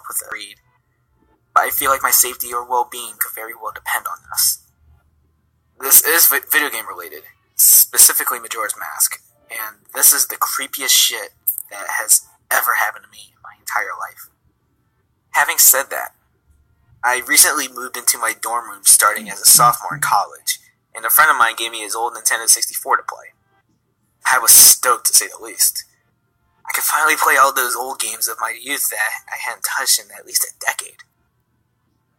with a read, but I feel like my safety or well-being could very well depend on this. This is video game related, specifically Majora's Mask, and this is the creepiest shit that has ever happened to me in my entire life. Having said that, I recently moved into my dorm room starting as a sophomore in college, and a friend of mine gave me his old Nintendo 64 to play. I was stoked, to say the least. I could finally play all those old games of my youth that I hadn't touched in at least a decade.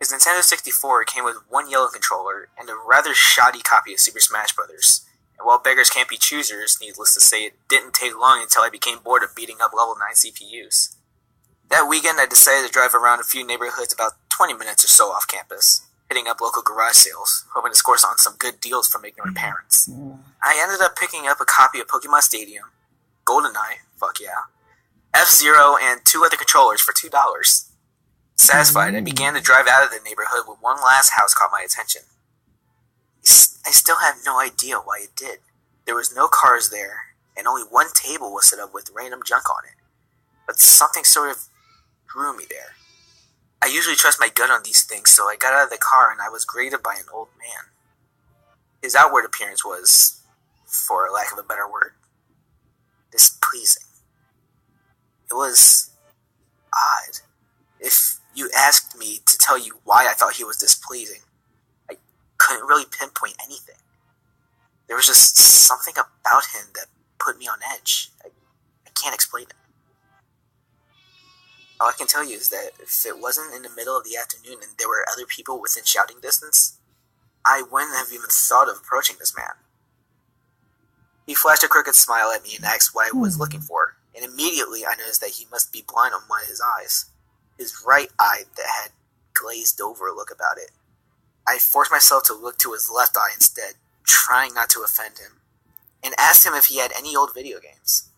His Nintendo 64 came with one yellow controller and a rather shoddy copy of Super Smash Bros. And while beggars can't be choosers, needless to say, it didn't take long until I became bored of beating up level 9 CPUs. That weekend, I decided to drive around a few neighborhoods about 20 minutes or so off campus, hitting up local garage sales, hoping to score on some good deals from ignorant parents. I ended up picking up a copy of Pokemon Stadium, GoldenEye, fuck yeah, F-Zero, and 2 other controllers for $2. Satisfied, I began to drive out of the neighborhood when one last house caught my attention. I still have no idea why it did. There was no cars there, and only one table was set up with random junk on it. But something sort of drew me there. I usually trust my gut on these things, so I got out of the car and I was greeted by an old man. His outward appearance was, for lack of a better word, displeasing. It was odd. If you asked me to tell you why I thought he was displeasing, I couldn't really pinpoint anything. There was just something about him that put me on edge. I can't explain it. All I can tell you is that if it wasn't in the middle of the afternoon and there were other people within shouting distance, I wouldn't have even thought of approaching this man. He flashed a crooked smile at me and asked what I was looking for, and immediately I noticed that he must be blind on one of his eyes. His right eye that had glazed over look about it. I forced myself to look to his left eye instead, trying not to offend him, and asked him if he had any old video games.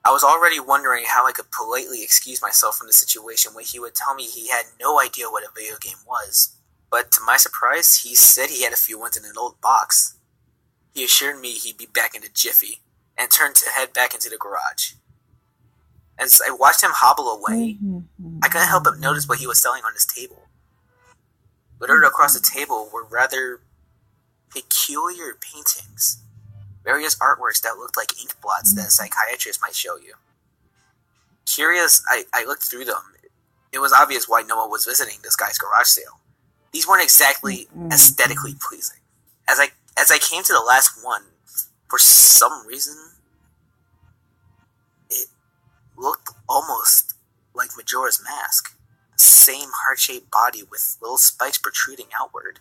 I was already wondering how I could politely excuse myself from the situation when he would tell me he had no idea what a video game was. But to my surprise, he said he had a few ones in an old box. He assured me he'd be back in a jiffy, and turned to head back into the garage. As I watched him hobble away, I couldn't help but notice what he was selling on his table. Littered across the table were rather peculiar paintings. Various artworks that looked like ink blots that a psychiatrist might show you. Curious, I looked through them. It was obvious why no one was visiting this guy's garage sale. These weren't exactly aesthetically pleasing. As I came to the last one, for some reason, it looked almost like Majora's Mask. The same heart-shaped body with little spikes protruding outward.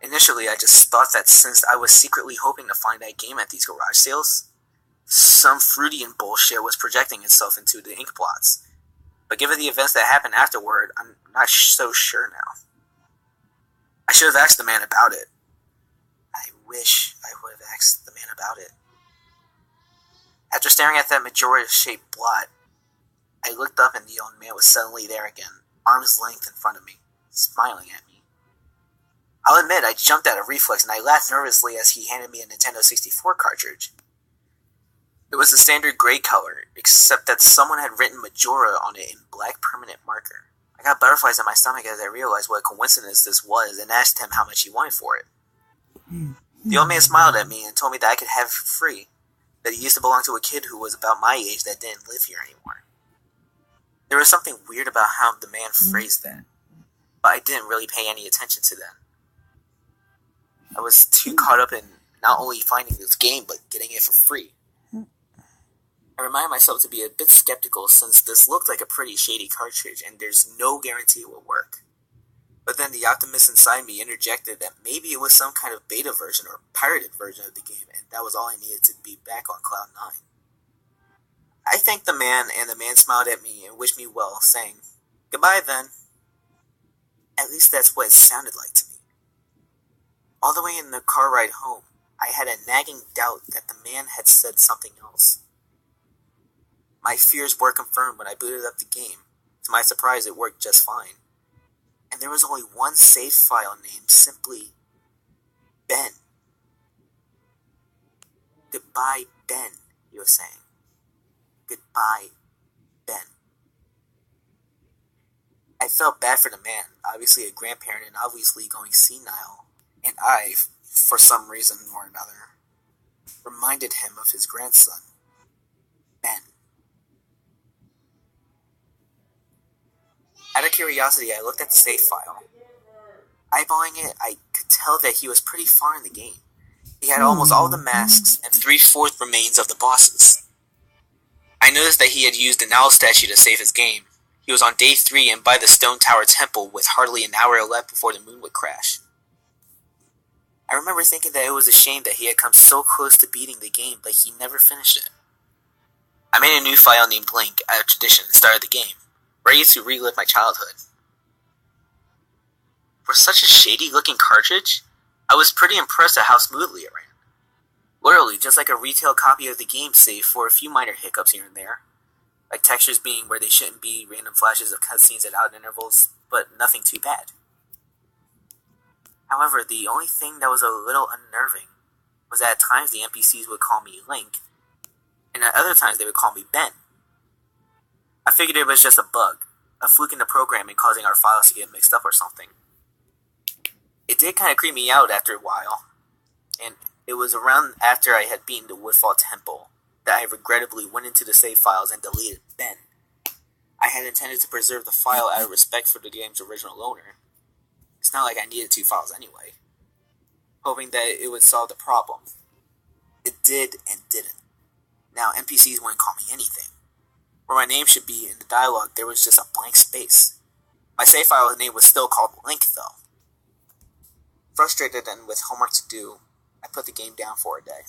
Initially, I just thought that since I was secretly hoping to find that game at these garage sales, some Freudian bullshit was projecting itself into the ink blots. But given the events that happened afterward, I'm not so sure now. I should have asked the man about it. I wish I would have asked the man about it. After staring at that Majora-shaped blot, I looked up and the young man was suddenly there again, arm's length in front of me, smiling at me. I'll admit I jumped at a reflex and I laughed nervously as he handed me a Nintendo 64 cartridge. It was the standard gray color, except that someone had written Majora on it in black permanent marker. I got butterflies in my stomach as I realized what a coincidence this was and asked him how much he wanted for it. The old man smiled at me and told me that I could have it for free, that he used to belong to a kid who was about my age that didn't live here anymore. There was something weird about how the man phrased that, but I didn't really pay any attention to that. I was too caught up in not only finding this game, but getting it for free. I reminded myself to be a bit skeptical since this looked like a pretty shady cartridge and there's no guarantee it will work. But then the optimist inside me interjected that maybe it was some kind of beta version or pirated version of the game and that was all I needed to be back on Cloud 9. I thanked the man and the man smiled at me and wished me well, saying, "Goodbye then." At least that's what it sounded like to me. All the way in the car ride home, I had a nagging doubt that the man had said something else. My fears were confirmed when I booted up the game. To my surprise, it worked just fine. And there was only one save file named simply Ben. "Goodbye, Ben," he was saying. "Goodbye, Ben." I felt bad for the man, obviously a grandparent and obviously going senile, and I, for some reason or another, reminded him of his grandson, Ben. Out of curiosity, I looked at the save file. Eyeballing it, I could tell that he was pretty far in the game. He had almost all the masks and 3/4 remains of the bosses. I noticed that he had used an owl statue to save his game. He was on day 3 and by the Stone Tower Temple with hardly an hour left before the moon would crash. I remember thinking that it was a shame that he had come so close to beating the game, but he never finished it. I made a new file named Link out of tradition and started the game, ready to relive my childhood. For such a shady-looking cartridge, I was pretty impressed at how smoothly it ran. Literally, just like a retail copy of the game, save for a few minor hiccups here and there, like textures being where they shouldn't be, random flashes of cutscenes at odd intervals, but nothing too bad. However, the only thing that was a little unnerving was that at times the NPCs would call me Link, and at other times they would call me Ben. I figured it was just a bug, a fluke in the programming causing our files to get mixed up or something. It did kind of creep me out after a while, and it was around after I had beaten the Woodfall Temple that I regrettably went into the save files and deleted Ben. I had intended to preserve the file out of respect for the game's original owner. It's not like I needed 2 files anyway, hoping that it would solve the problem. It did and didn't. Now NPCs wouldn't call me anything. Where my name should be in the dialogue, there was just a blank space. My save file name was still called Link, though. Frustrated and with homework to do, I put the game down for a day.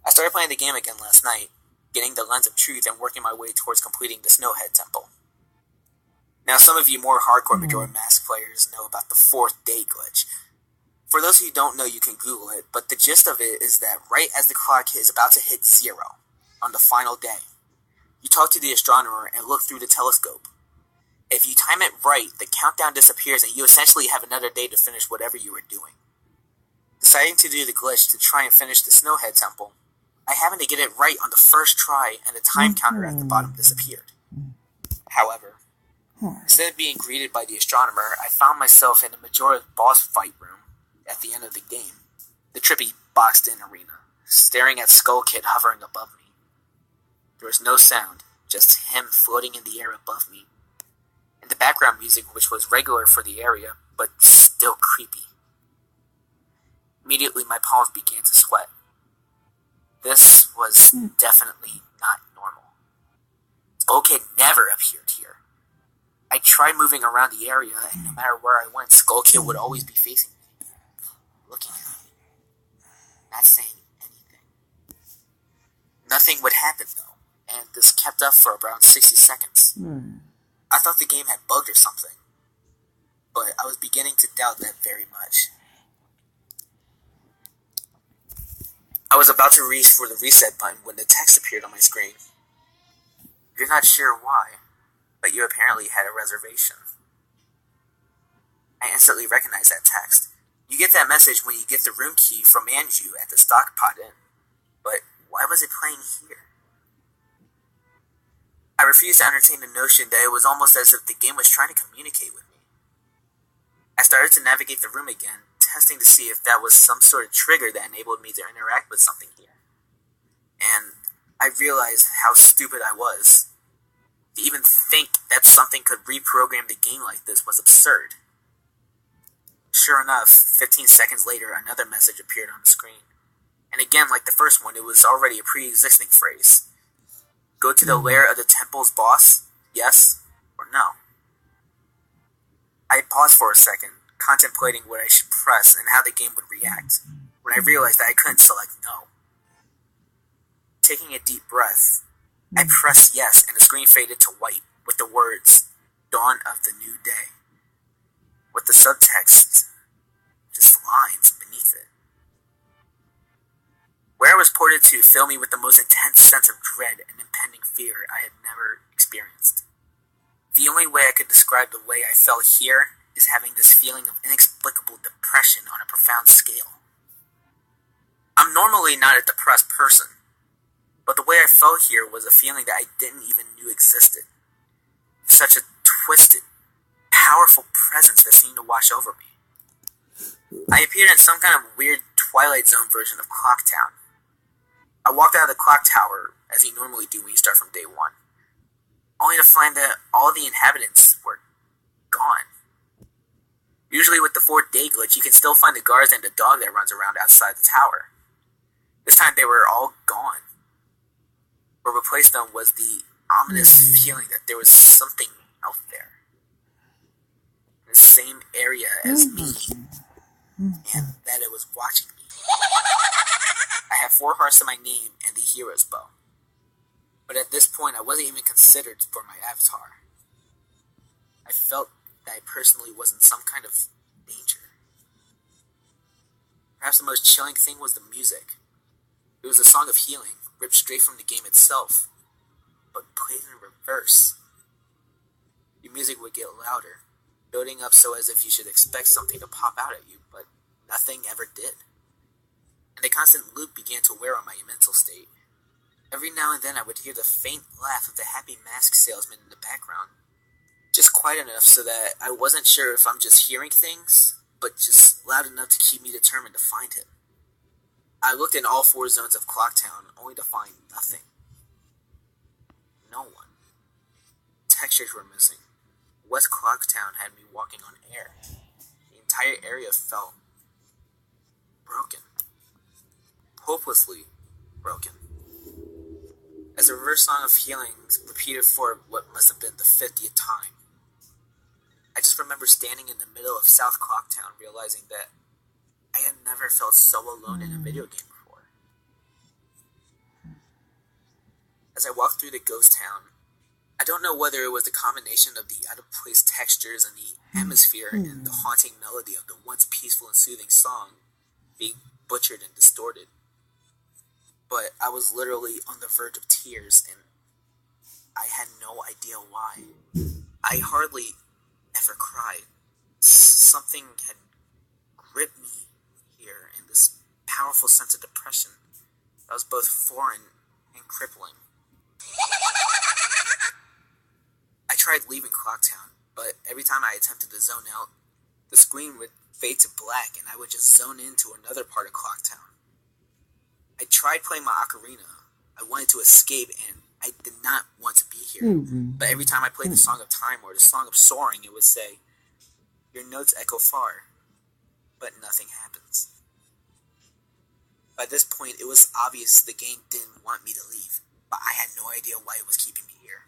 I started playing the game again last night, getting the Lens of Truth and working my way towards completing the Snowhead Temple. Now, some of you more hardcore Majora's Mask players know about the 4th day glitch. For those who don't know, you can Google it, but the gist of it is that right as the clock is about to hit 0 on the final day, you talk to the astronomer and look through the telescope. If you time it right, the countdown disappears and you essentially have another day to finish whatever you were doing. Deciding to do the glitch to try and finish the Snowhead Temple, I happened to get it right on the first try and the time counter at the bottom disappeared. However, instead of being greeted by the astronomer, I found myself in the Majora's boss fight room at the end of the game, the trippy boxed-in arena, staring at Skull Kid hovering above me. There was no sound, just him floating in the air above me, and the background music which was regular for the area, but still creepy. Immediately my palms began to sweat. This was definitely not normal. Skull Kid never appeared here. I tried moving around the area, and no matter where I went, Skull Kid would always be facing me, looking at me, not saying anything. Nothing would happen though, and this kept up for around 60 seconds. I thought the game had bugged or something, but I was beginning to doubt that very much. I was about to reach for the reset button when the text appeared on my screen. You're not sure why, but you apparently had a reservation. I instantly recognized that text. You get that message when you get the room key from Anju at the Stockpot Inn, but why was it playing here? I refused to entertain the notion that it was almost as if the game was trying to communicate with me. I started to navigate the room again, testing to see if that was some sort of trigger that enabled me to interact with something here. And I realized how stupid I was. To even think that something could reprogram the game like this was absurd. Sure enough, 15 seconds later, another message appeared on the screen. And again, like the first one, it was already a pre-existing phrase. Go to the lair of the temple's boss? Yes or no? I paused for a second, contemplating what I should press and how the game would react, when I realized that I couldn't select no. Taking a deep breath, I pressed yes and the screen faded to white with the words, Dawn of the New Day, with the subtext, just lines beneath it. Where I was ported to filled me with the most intense sense of dread and impending fear I had never experienced. The only way I could describe the way I felt here is having this feeling of inexplicable depression on a profound scale. I'm normally not a depressed person, but the way I felt here was a feeling that I didn't even know existed. such a twisted, powerful presence that seemed to wash over me. I appeared in some kind of weird Twilight Zone version of Clocktown. I walked out of the clock tower, as you normally do when you start from day one, only to find that all the inhabitants were gone. Usually with the 4-day glitch, you can still find the guards and the dog that runs around outside the tower. This time they were all gone. What replaced them was the ominous feeling that there was something out there. In the same area as me, and that it was watching me. I had 4 hearts to my name and the hero's bow. But at this point, I wasn't even considered for my avatar. I felt that I personally was in some kind of danger. Perhaps the most chilling thing was the music. It was a song of healing, ripped straight from the game itself, but played in reverse. The music would get louder, building up so as if you should expect something to pop out at you, but nothing ever did. And the constant loop began to wear on my mental state. Every now and then I would hear the faint laugh of the happy mask salesman in the background. Just quiet enough so that I wasn't sure if I'm just hearing things, but just loud enough to keep me determined to find him. I looked in all 4 zones of Clocktown, only to find nothing. No one. Textures were missing. West Clocktown had me walking on air. The entire area felt broken. Hopelessly broken. As the reverse song of healing repeated for what must have been the 50th time. I just remember standing in the middle of South Clocktown, realizing that I had never felt so alone in a video game before. As I walked through the ghost town, I don't know whether it was the combination of the out-of-place textures and the atmosphere and the haunting melody of the once peaceful and soothing song being butchered and distorted, but I was literally on the verge of tears, and I had no idea why. I hardly ever cried. Something had gripped me here in this powerful sense of depression that was both foreign and crippling. I tried leaving Clocktown, but every time I attempted to zone out, the screen would fade to black and I would just zone into another part of Clocktown. I tried playing my ocarina. I wanted to escape and I did not want to be here. But every time I played the Song of Time or the Song of Soaring, it would say, "Your notes echo far," but nothing happens. By this point, it was obvious the game didn't want me to leave, but I had no idea why it was keeping me here.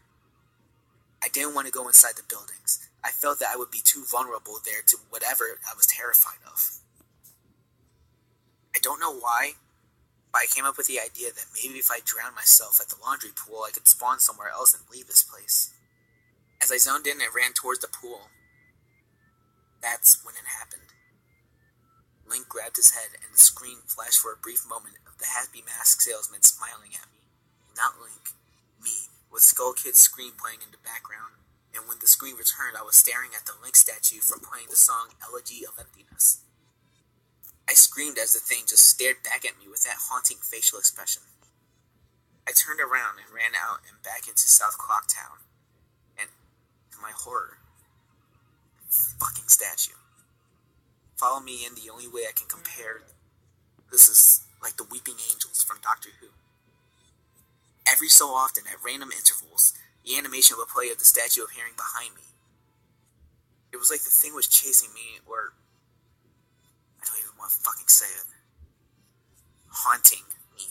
I didn't want to go inside the buildings. I felt that I would be too vulnerable there to whatever I was terrified of. I don't know why, but I came up with the idea that maybe if I drowned myself at the laundry pool, I could spawn somewhere else and leave this place. As I zoned in and ran towards the pool, that's when it happened. Link grabbed his head and the screen flashed for a brief moment of the happy mask salesman smiling at me. Not Link, me, with Skull Kid's scream playing in the background, and when the screen returned, I was staring at the Link statue from playing the song Elegy of Emptiness. I screamed as the thing just stared back at me with that haunting facial expression. I turned around and ran out and back into South Clocktown, and to my horror, fucking statue. Follow me in the only way I can compare. This is like the weeping angels from Doctor Who. Every so often, at random intervals, the animation would play of the statue appearing behind me. It was like the thing was chasing me, or I don't even want to fucking say it. Haunting me.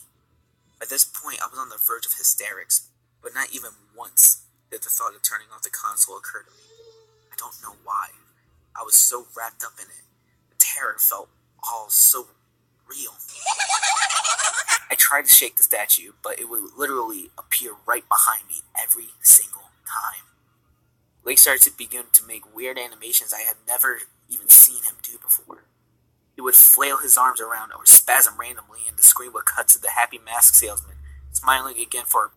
At this point, I was on the verge of hysterics, but not even once did the thought of turning off the console occur to me. I don't know why. I was so wrapped up in it. The terror felt all so real. I tried to shake the statue, but it would literally appear right behind me every single time. Lake started to begin to make weird animations I had never even seen him do before. He would flail his arms around or spasm randomly, and the screen would cut to the happy mask salesman, smiling again for